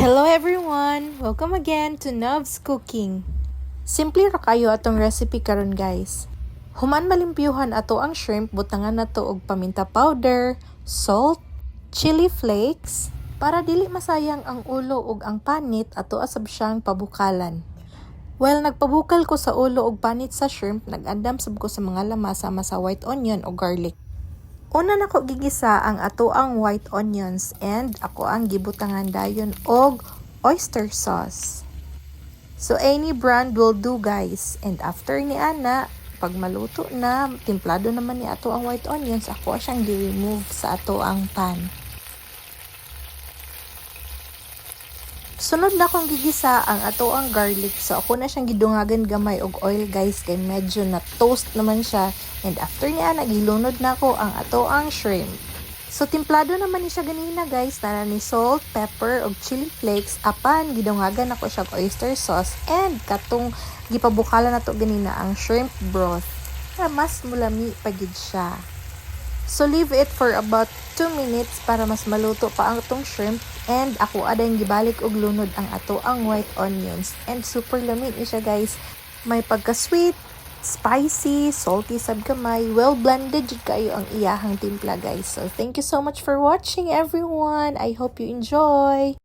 Hello everyone! Welcome again to Nov's Cooking. Simple ra kayo atong recipe karon guys. Human malimpyuhan ato ang shrimp, butangan nato og paminta powder, salt, chili flakes, para dili masayang ang ulo ug ang panit ato asab siyang pabukalan. While nagpabukal ko sa ulo ug panit sa shrimp, nag-andam sab ko sa mga lamas sama sa white onion o garlic. Una nako gigisa ang ato ang white onions and ako ang gibutangan dayon og oyster sauce. So any brand will do guys. And after ni ana, pag maluto na, timplado naman ni ato ang white onions, ako siyang gi-remove sa ato ang pan. Sunod na kong gigisa ang ato ang garlic. So ako na siyang gidungagan gamay og oil guys kay medyo na toast naman siya. And after niya nagilunod na ko ang ato ang shrimp. So timplado naman ni siya ganina guys, na ni salt, pepper ug chili flakes. Apan gidungagan ako siya og oyster sauce and katong gipabukalan nato ganina ang shrimp broth. Para mas mulami pa gid siya. So leave it for about 2 minutes para mas maluto pa ang atong shrimp. And ako adang gibalik og lunod ang ato ang white onions. And super lami ni siya guys. May pagka-sweet, spicy, salty sab kamay. Well blended jud kayo ang iyahang timpla guys. So thank you so much for watching everyone. I hope you enjoy.